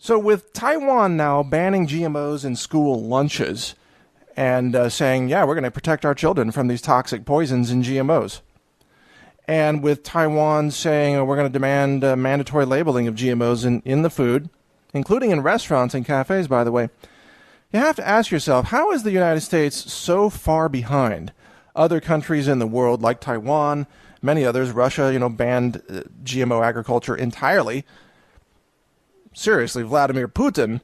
So with Taiwan now banning GMOs in school lunches and saying, yeah, we're going to protect our children from these toxic poisons in GMOs. And with Taiwan saying, we're going to demand mandatory labeling of GMOs in the food, including in restaurants and cafes, by the way, you have to ask yourself, how is the United States so far behind other countries in the world like Taiwan, many others? Russia, banned GMO agriculture entirely. Seriously, Vladimir Putin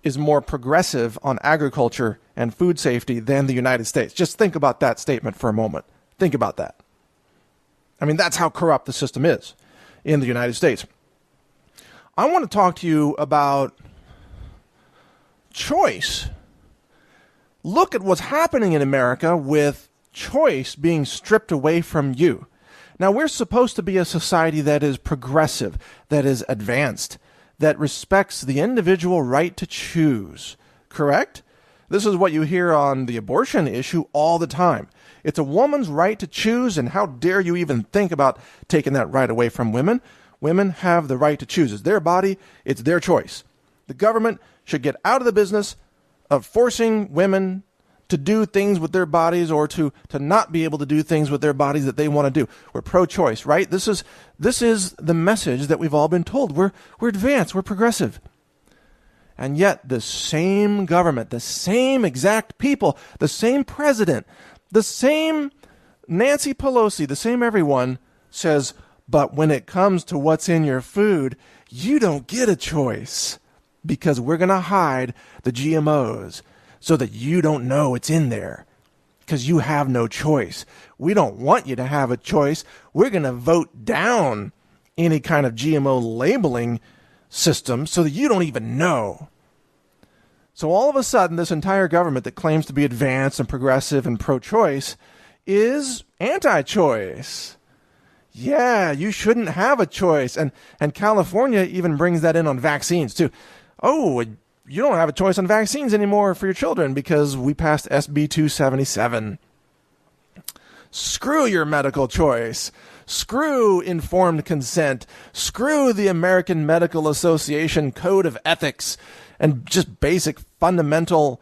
is more progressive on agriculture and food safety than the United States. Just think about that statement for a moment. Think about that. I mean, that's how corrupt the system is in the United States. I want to talk to you about choice. Look at what's happening in America with choice being stripped away from you. Now, we're supposed to be a society that is progressive, that is advanced, that respects the individual right to choose, correct? This is what you hear on the abortion issue all the time. It's a woman's right to choose, and how dare you even think about taking that right away from women? Women have the right to choose. It's their body, it's their choice. The government should get out of the business of forcing women to do things with their bodies or to not be able to do things with their bodies that they want to do. We're pro-choice, right? This is the message that we've all been told. We're advanced, we're progressive. And yet the same government, the same exact people, the same president, the same Nancy Pelosi, the same everyone says, but when it comes to what's in your food, you don't get a choice because we're going to hide the GMOs so that you don't know it's in there because you have no choice. We don't want you to have a choice. We're going to vote down any kind of GMO labeling system so that you don't even know. So all of a sudden, this entire government that claims to be advanced and progressive and pro-choice is anti-choice. Yeah, you shouldn't have a choice. And California even brings that in on vaccines, too. Oh, you don't have a choice on vaccines anymore for your children because we passed SB 277. Screw your medical choice. Screw informed consent. Screw the American Medical Association Code of Ethics and just basic fundamental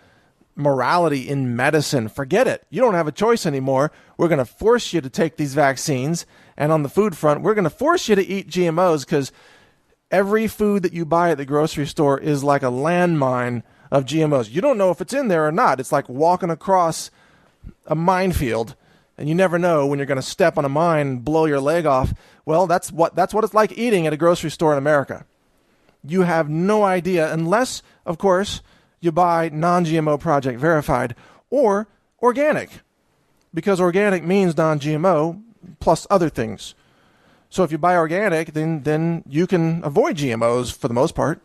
morality in medicine. Forget it. You don't have a choice anymore. We're going to force you to take these vaccines. And on the food front, we're going to force you to eat GMOs because every food that you buy at the grocery store is like a landmine of GMOs. You don't know if it's in there or not. It's like walking across a minefield, and you never know when you're going to step on a mine and blow your leg off. Well, that's what it's like eating at a grocery store in America. You have no idea unless, of course, you buy non-GMO Project Verified or organic, because organic means non-GMO plus other things. So if you buy organic, then you can avoid GMOs for the most part.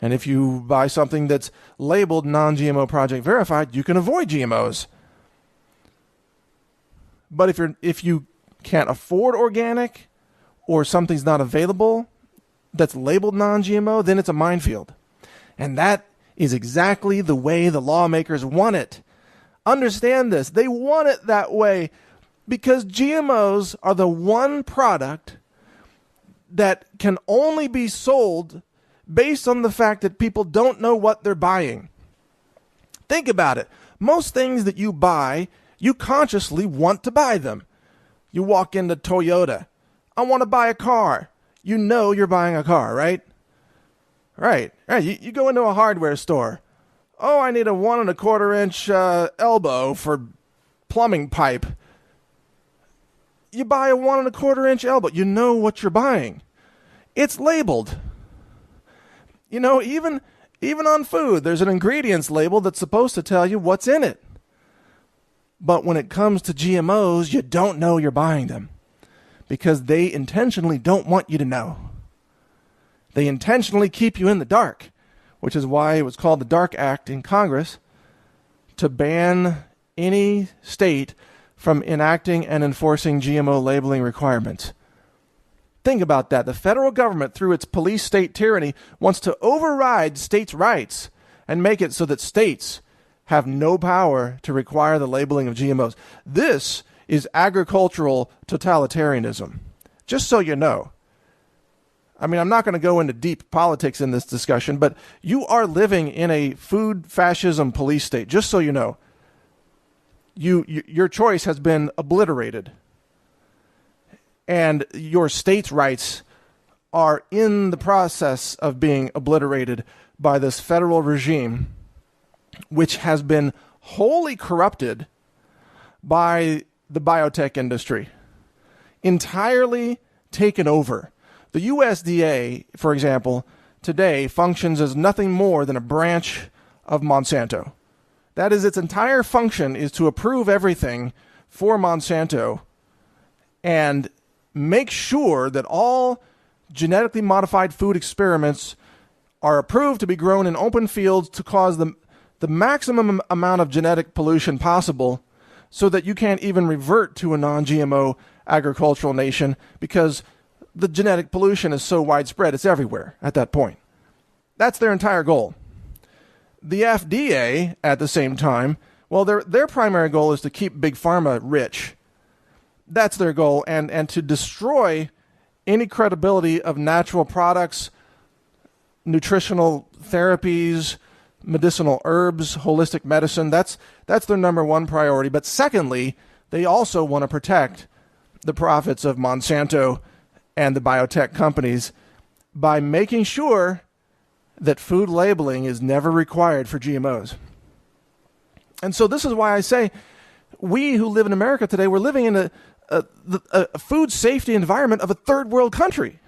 And if you buy something that's labeled non-GMO Project Verified, you can avoid GMOs. But if you can't afford organic or something's not available that's labeled non-GMO, then it's a minefield. And that is exactly the way the lawmakers want it. Understand this. They want it that way because GMOs are the one product that can only be sold based on the fact that people don't know what they're buying. Think about it. Most things that you buy, you consciously want to buy them. You walk into Toyota. I want to buy a car. You know you're buying a car, right? Right. You go into a hardware store. Oh, I need a 1 1/4 inch elbow for plumbing pipe. You buy a 1 1/4 inch elbow. You know what you're buying. It's labeled. You know, even on food, there's an ingredients label that's supposed to tell you what's in it. But when it comes to GMOs, you don't know you're buying them because they intentionally don't want you to know. They intentionally keep you in the dark, which is why it was called the Dark Act in Congress to ban any state from enacting and enforcing GMO labeling requirements. Think about that. The federal government, through its police state tyranny, wants to override states' rights and make it so that states have no power to require the labeling of GMOs. This is agricultural totalitarianism, just so you know. I mean, I'm not going to go into deep politics in this discussion, but you are living in a food fascism police state, just so you know. Your choice has been obliterated. And your state's rights are in the process of being obliterated by this federal regime, which has been wholly corrupted by the biotech industry, entirely taken over. The USDA, for example, today functions as nothing more than a branch of Monsanto. That is, its entire function is to approve everything for Monsanto and make sure that all genetically modified food experiments are approved to be grown in open fields to cause the maximum amount of genetic pollution possible, so that you can't even revert to a non-GMO agricultural nation, because the genetic pollution is so widespread, it's everywhere at that point. That's their entire goal. The FDA, at the same time, well, their primary goal is to keep Big Pharma rich. That's their goal, and to destroy any credibility of natural products, nutritional therapies, medicinal herbs, holistic medicine. That's their number one priority. But secondly, they also want to protect the profits of Monsanto and the biotech companies by making sure that food labeling is never required for GMOs. And so this is why I say we who live in America today, we're living in a food safety environment of a third world country.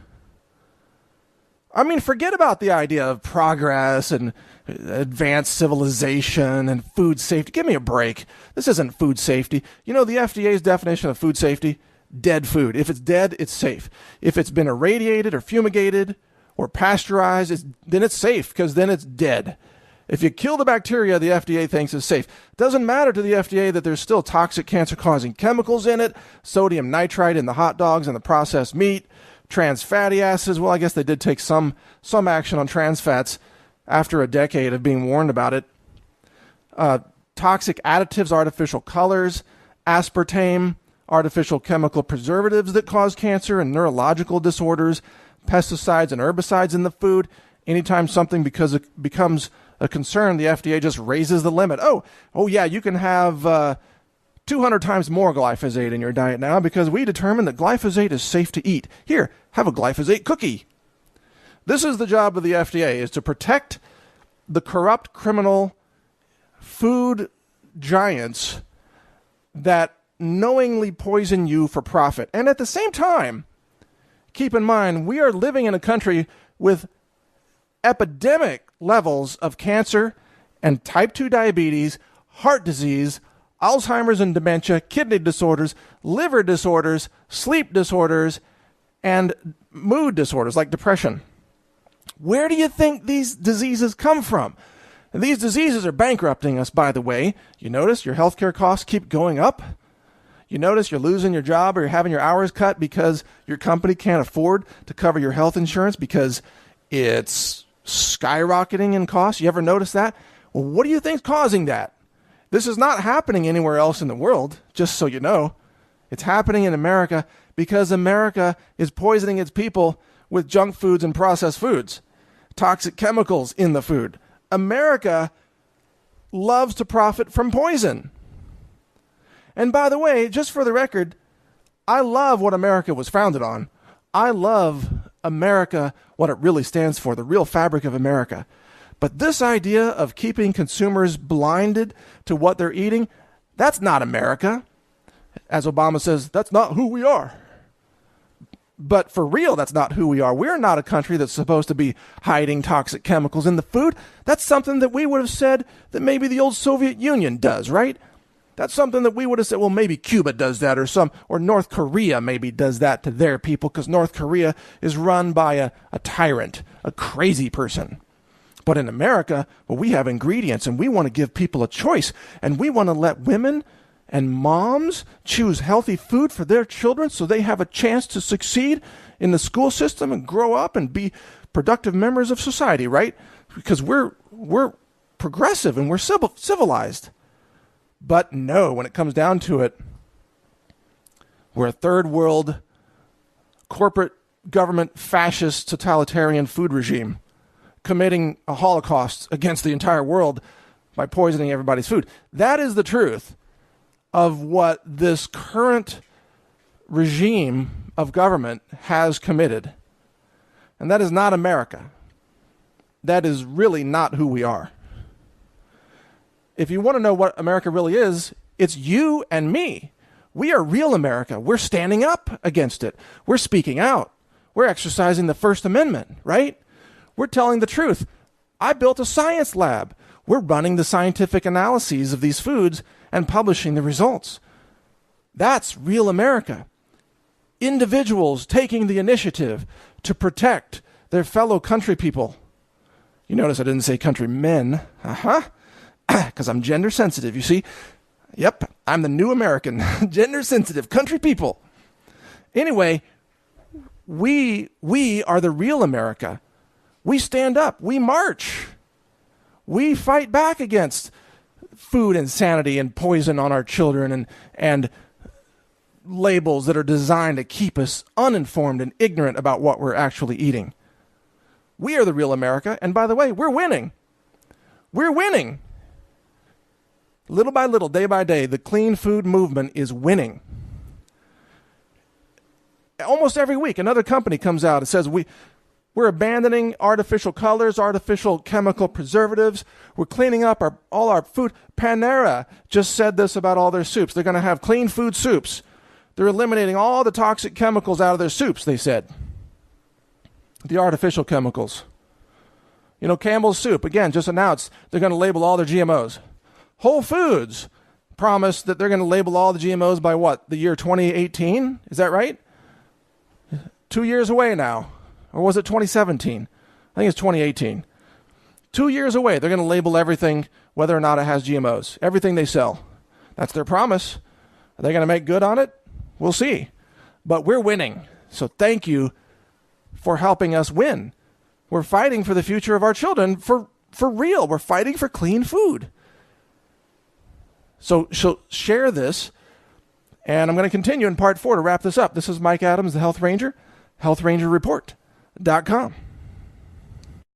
I mean, forget about the idea of progress and advanced civilization and food safety. Give me a break. This isn't food safety. You know the FDA's definition of food safety? Dead food. If it's dead, it's safe. If it's been irradiated or fumigated or pasteurized, then it's safe, because then it's dead. If you kill the bacteria, the FDA thinks it's safe. Doesn't matter to the FDA that there's still toxic cancer-causing chemicals in it, sodium nitrite in the hot dogs and the processed meat, trans fatty acids. Well, I guess they did take some action on trans fats after a decade of being warned about it. Toxic additives, artificial colors, aspartame, artificial chemical preservatives that cause cancer and neurological disorders, pesticides and herbicides in the food. Anytime something becomes a concern, the FDA just raises the limit. Oh yeah, you can have 200 times more glyphosate in your diet now because we determined that glyphosate is safe to eat. Here, have a glyphosate cookie. This is the job of the FDA, is to protect the corrupt, criminal food giants that knowingly poison you for profit. And at the same time, keep in mind, we are living in a country with epidemic levels of cancer and type 2 diabetes, heart disease, Alzheimer's and dementia, kidney disorders, liver disorders, sleep disorders, and mood disorders like depression. Where do you think these diseases come from? And these diseases are bankrupting us, by the way. You notice your healthcare costs keep going up. You notice you're losing your job or you're having your hours cut because your company can't afford to cover your health insurance because it's skyrocketing in cost. You ever notice that? Well, what do you think's causing that? This is not happening anywhere else in the world, just so you know. It's happening in America because America is poisoning its people with junk foods and processed foods, toxic chemicals in the food. America loves to profit from poison. And by the way, just for the record, I love what America was founded on. I love America, what it really stands for, the real fabric of America. But this idea of keeping consumers blinded to what they're eating, that's not America. As Obama says, that's not who we are. But for real, that's not who we are. We're not a country that's supposed to be hiding toxic chemicals in the food. That's something that we would have said that maybe the old Soviet Union does, right? That's something that we would have said, well, maybe Cuba does that, or North Korea maybe does that to their people, because North Korea is run by a tyrant, a crazy person. But in America, well, we have ingredients, and we want to give people a choice, and we want to let women and moms choose healthy food for their children so they have a chance to succeed in the school system and grow up and be productive members of society, right? Because we're progressive and we're civilized. But no, when it comes down to it, we're a third world corporate government fascist totalitarian food regime committing a holocaust against the entire world by poisoning everybody's food. That is the truth of what this current regime of government has committed. And that is not America. That is really not who we are. If you want to know what America really is, it's you and me. We are real America. We're standing up against it. We're speaking out. We're exercising the First Amendment, right? We're telling the truth. I built a science lab. We're running the scientific analyses of these foods and publishing the results. That's real America. Individuals taking the initiative to protect their fellow country people. You notice I didn't say countrymen. Because I'm gender sensitive, you see. Yep, I'm the new American. Gender sensitive country people. Anyway, we are the real America. We stand up. We march. We fight back against food insanity and poison on our children and labels that are designed to keep us uninformed and ignorant about what we're actually eating. We are the real America. And by the way, we're winning. We're winning. Little by little, day by day, the clean food movement is winning. Almost every week, another company comes out and says, we're abandoning artificial colors, artificial chemical preservatives. We're cleaning up all our food. Panera just said this about all their soups. They're going to have clean food soups. They're eliminating all the toxic chemicals out of their soups, they said. The artificial chemicals. You know, Campbell's Soup, again, just announced they're going to label all their GMOs. Whole Foods promised that they're going to label all the GMOs by what? The year 2018? Is that right? 2 years away now. Or was it 2017? I think it's 2018. 2 years away, they're going to label everything, whether or not it has GMOs. Everything they sell. That's their promise. Are they going to make good on it? We'll see. But we're winning. So thank you for helping us win. We're fighting for the future of our children for real. We're fighting for clean food. So share this, and I'm going to continue in part 4 to wrap this up. This is Mike Adams, the Health Ranger, healthrangerreport.com.